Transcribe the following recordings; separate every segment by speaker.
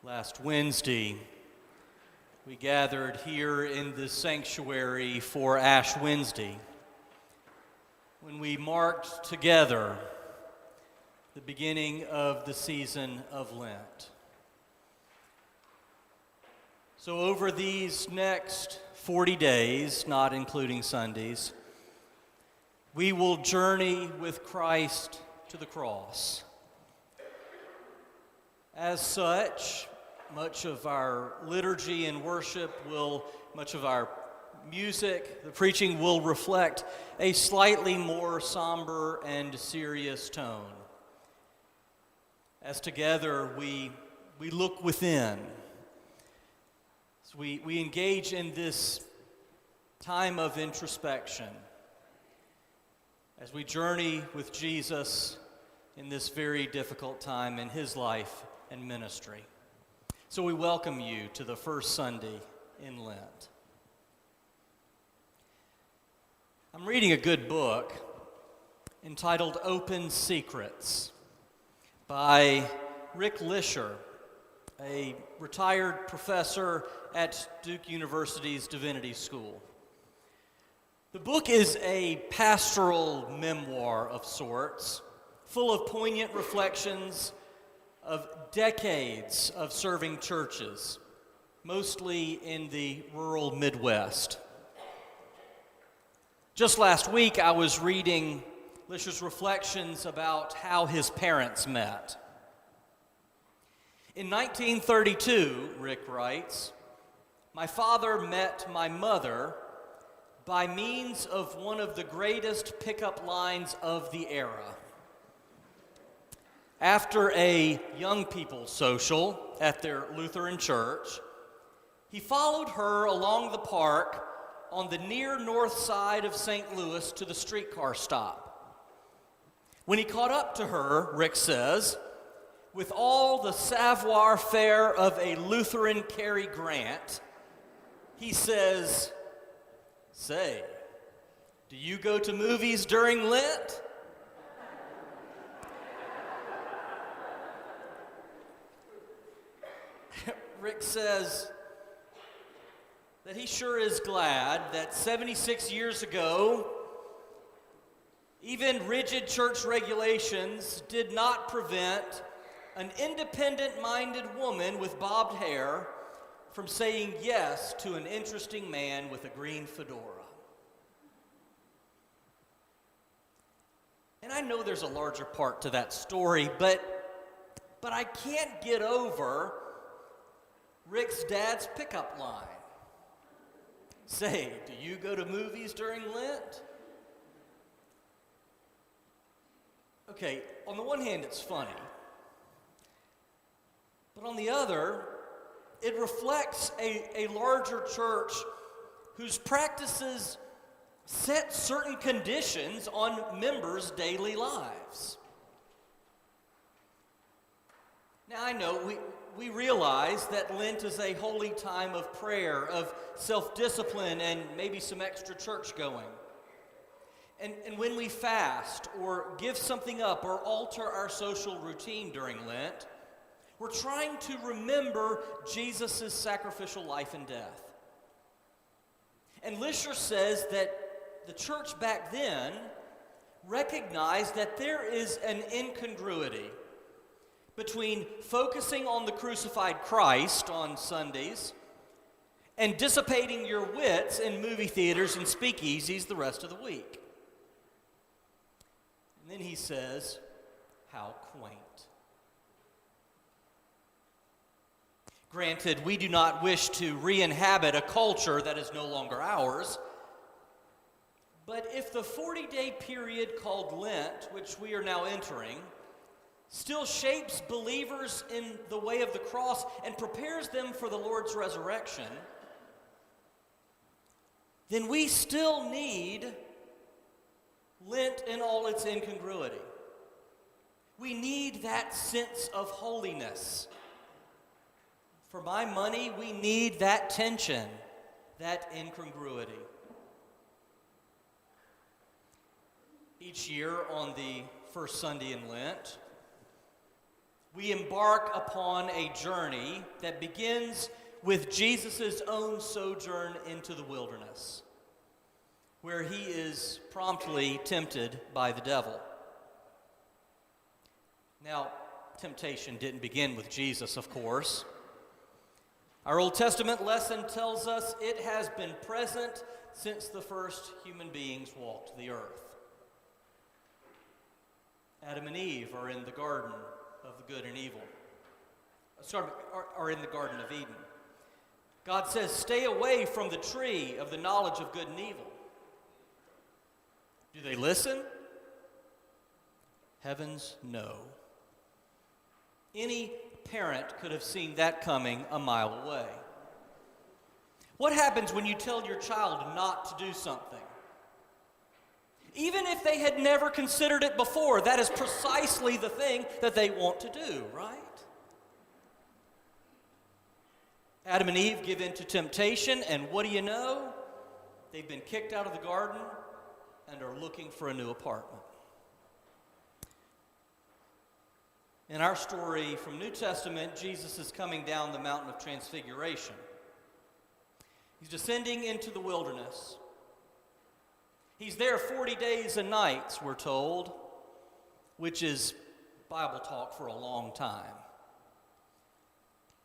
Speaker 1: Last Wednesday, we gathered here in the sanctuary for Ash Wednesday, when we marked together the beginning of the season of Lent. So over these next 40 days, not including Sundays, we will journey with Christ to the cross. As such, much of our liturgy and worship much of our music, the preaching will reflect a slightly more somber and serious tone. As together we look within, as we engage in this time of introspection, as we journey with Jesus in this very difficult time in his life and ministry. So we welcome you to the first Sunday in Lent. I'm reading a good book entitled Open Secrets by Rick Lisher, a retired professor at Duke University's Divinity School. The book is a pastoral memoir of sorts, full of poignant reflections of decades of serving churches, mostly in the rural Midwest. Just last week, I was reading Lisher's reflections about how his parents met. In 1932, Rick writes, "My father met my mother by means of one of the greatest pickup lines of the era. After a young people's social at their Lutheran church, he followed her along the park on the near north side of St. Louis to the streetcar stop. When he caught up to her, Rick says, with all the savoir-faire of a Lutheran Cary Grant, he says, 'Say, do you go to movies during Lent?' Rick says that he sure is glad that 76 years ago, even rigid church regulations did not prevent an independent-minded woman with bobbed hair from saying yes to an interesting man with a green fedora." And I know there's a larger part to that story, but I can't get over Rick's dad's pickup line. "Say, do you go to movies during Lent?" Okay, on the one hand, it's funny. But on the other, it reflects a larger church whose practices set certain conditions on members' daily lives. Now, I know we realize that Lent is a holy time of prayer, of self-discipline, and maybe some extra church going. And when we fast or give something up or alter our social routine during Lent, we're trying to remember Jesus' sacrificial life and death. And Lisher says that the church back then recognized that there is an incongruity between focusing on the crucified Christ on Sundays and dissipating your wits in movie theaters and speakeasies the rest of the week. And then he says, how quaint. Granted, we do not wish to re-inhabit a culture that is no longer ours, but if the 40-day period called Lent, which we are now entering, still shapes believers in the way of the cross and prepares them for the Lord's resurrection, then we still need Lent in all its incongruity. We need that sense of holiness. For my money, we need that tension, that incongruity. Each year on the first Sunday in Lent, we embark upon a journey that begins with Jesus' own sojourn into the wilderness, where he is promptly tempted by the devil. Now, temptation didn't begin with Jesus, of course. Our Old Testament lesson tells us it has been present since the first human beings walked the earth. Adam and Eve are in the garden of the good and evil. Are in the Garden of Eden. God says, stay away from the tree of the knowledge of good and evil. Do they listen? Heavens, no. Any parent could have seen that coming a mile away. What happens when you tell your child not to do something? Even if they had never considered it before, that is precisely the thing that they want to do, right? Adam and Eve give in to temptation, and what do you know? They've been kicked out of the garden and are looking for a new apartment. In our story from New Testament, Jesus is coming down the mountain of Transfiguration. He's descending into the wilderness. He's there 40 days and nights, we're told, which is Bible talk for a long time.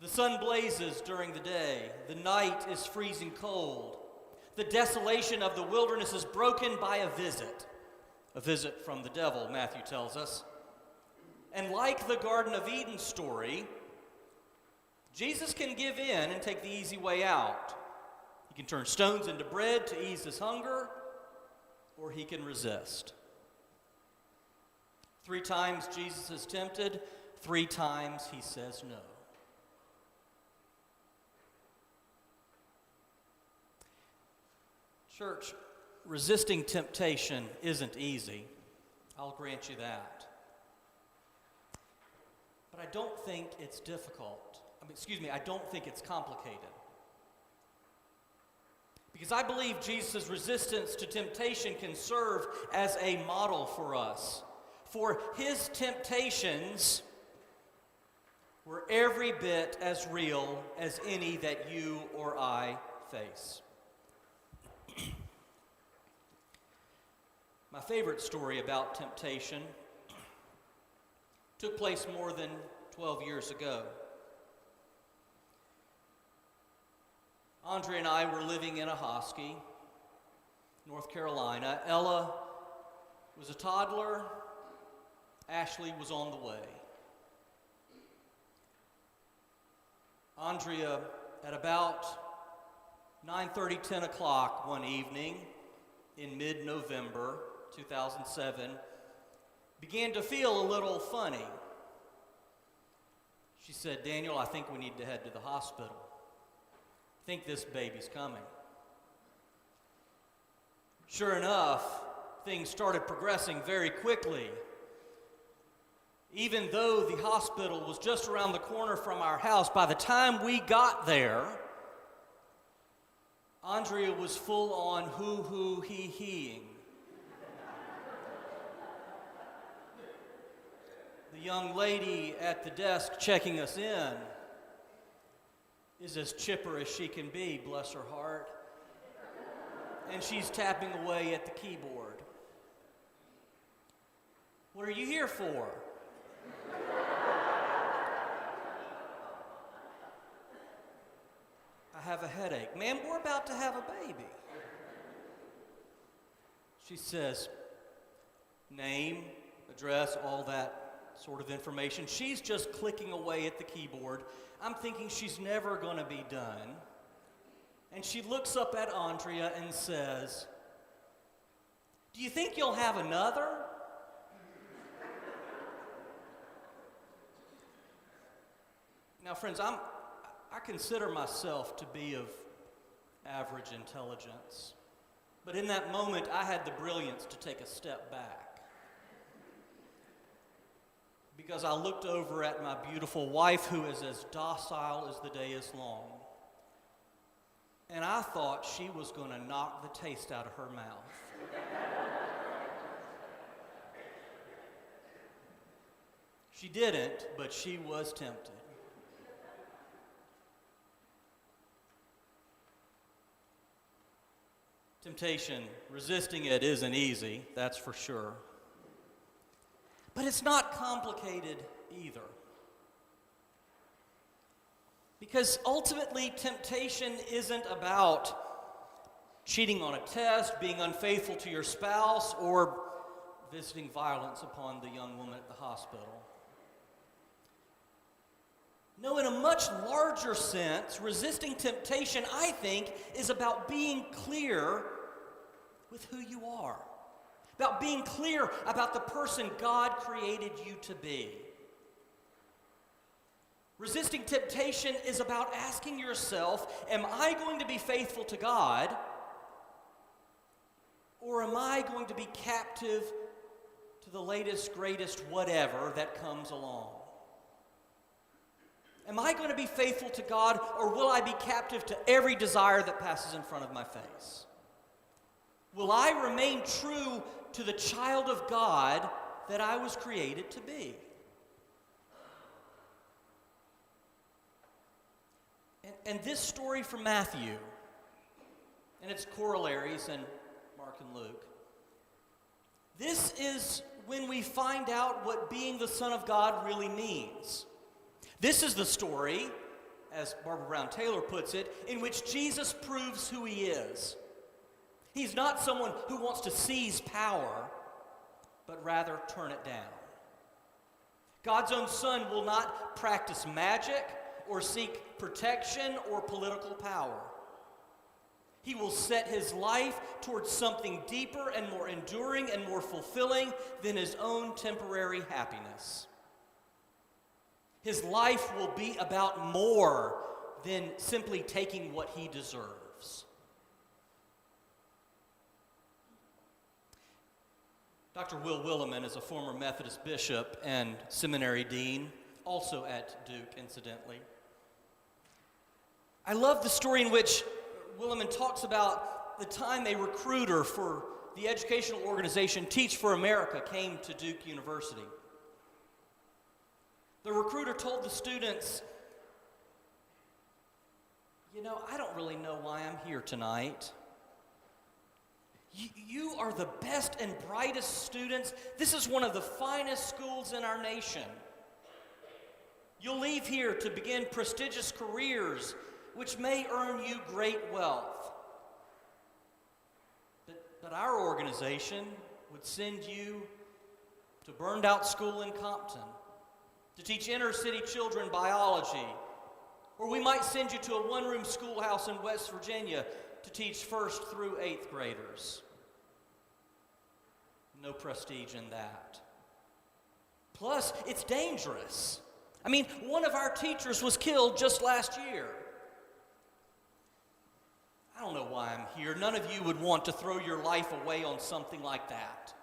Speaker 1: The sun blazes during the day. The night is freezing cold. The desolation of the wilderness is broken by a visit from the devil, Matthew tells us. And like the Garden of Eden story, Jesus can give in and take the easy way out. He can turn stones into bread to ease his hunger, or he can resist. 3 times Jesus is tempted, 3 times he says no. Church, resisting temptation isn't easy. I'll grant you that. But I don't think it's difficult. I don't think it's complicated. Because I believe Jesus' resistance to temptation can serve as a model for us. For his temptations were every bit as real as any that you or I face. My favorite story about temptation took place more than 12 years ago. Andre and I were living in a Hosky, North Carolina. Ella was a toddler. Ashley was on the way. Andrea, at about 9:30, 10 o'clock one evening in mid-November 2007, began to feel a little funny. She said, "Daniel, I think we need to head to the hospital. I think this baby's coming." Sure enough, things started progressing very quickly. Even though the hospital was just around the corner from our house, by the time we got there, Andrea was full on hoo-hoo, hee-heeing. The young lady at the desk checking us in is as chipper as she can be, bless her heart. And she's tapping away at the keyboard. "What are you here for?" "I have a headache." "Ma'am, we're about to have a baby." She says, name, address, all that sort of information. She's just clicking away at the keyboard. I'm thinking she's never going to be done. And she looks up at Andrea and says, "Do you think you'll have another?" Now, friends, I consider myself to be of average intelligence. But in that moment, I had the brilliance to take a step back. Because I looked over at my beautiful wife, who is as docile as the day is long. And I thought she was going to knock the taste out of her mouth. She didn't, but she was tempted. Temptation, resisting it isn't easy, that's for sure. But it's not complicated either. Because ultimately, temptation isn't about cheating on a test, being unfaithful to your spouse, or visiting violence upon the young woman at the hospital. No, in a much larger sense, resisting temptation, I think, is about being clear with who you are. About being clear about the person God created you to be. Resisting temptation is about asking yourself, am I going to be faithful to God, or am I going to be captive to the latest, greatest whatever that comes along? Am I going to be faithful to God, or will I be captive to every desire that passes in front of my face? Will I remain true to the child of God that I was created to be? And this story from Matthew, and its corollaries in Mark and Luke, this is when we find out what being the Son of God really means. This is the story, as Barbara Brown Taylor puts it, in which Jesus proves who he is. He's not someone who wants to seize power, but rather turn it down. God's own Son will not practice magic or seek protection or political power. He will set his life towards something deeper and more enduring and more fulfilling than his own temporary happiness. His life will be about more than simply taking what he deserves. Dr. Will Willimon is a former Methodist bishop and seminary dean, also at Duke, incidentally. I love the story in which Willimon talks about the time a recruiter for the educational organization Teach for America came to Duke University. The recruiter told the students, I don't really know why I'm here tonight. You are the best and brightest students. This is one of the finest schools in our nation. You'll leave here to begin prestigious careers, which may earn you great wealth. But our organization would send you to burned-out school in Compton to teach inner-city children biology, or we might send you to a one-room schoolhouse in West Virginia to teach 1st through 8th graders. No prestige in that. Plus, it's dangerous. One of our teachers was killed just last year. I don't know why I'm here. None of you would want to throw your life away on something like that.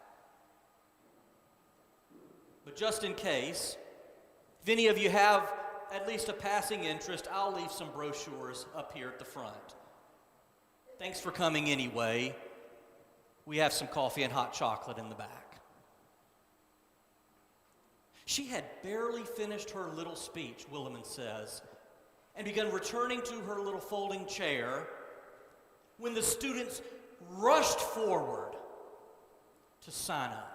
Speaker 1: But just in case, if any of you have at least a passing interest, I'll leave some brochures up here at the front. Thanks for coming anyway. We have some coffee and hot chocolate in the back. She had barely finished her little speech, Willimon says, and begun returning to her little folding chair when the students rushed forward to sign up.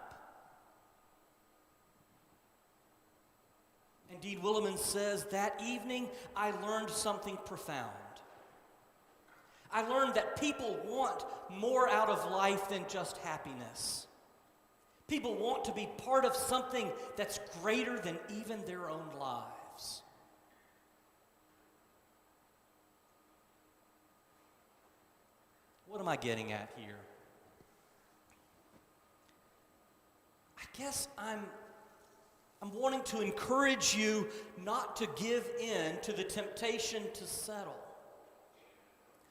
Speaker 1: Indeed, Willimon says, that evening I learned something profound. I learned that people want more out of life than just happiness. People want to be part of something that's greater than even their own lives. What am I getting at here? I guess I'm wanting to encourage you not to give in to the temptation to settle.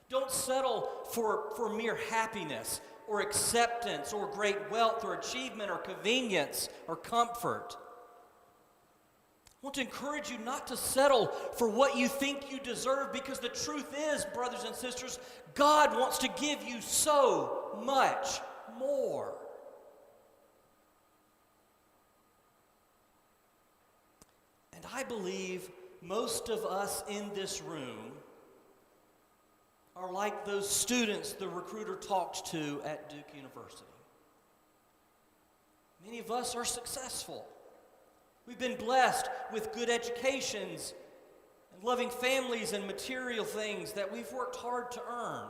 Speaker 1: Don't settle for mere happiness or acceptance or great wealth or achievement or convenience or comfort. I want to encourage you not to settle for what you think you deserve, because the truth is, brothers and sisters, God wants to give you so much more. And I believe most of us in this room are like those students the recruiter talked to at Duke University. Many of us are successful. We've been blessed with good educations and loving families and material things that we've worked hard to earn.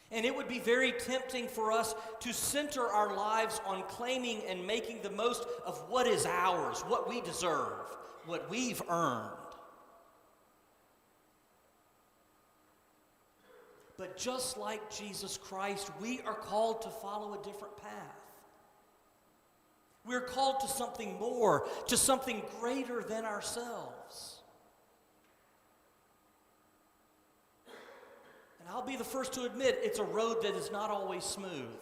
Speaker 1: And it would be very tempting for us to center our lives on claiming and making the most of what is ours, what we deserve, what we've earned. But just like Jesus Christ, we are called to follow a different path. We're called to something more, to something greater than ourselves. And I'll be the first to admit it's a road that is not always smooth.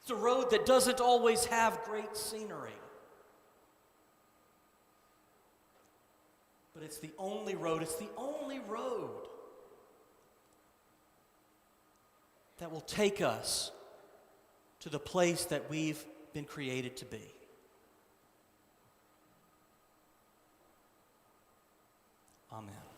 Speaker 1: It's a road that doesn't always have great scenery. But it's the only road that will take us to the place that we've been created to be. Amen.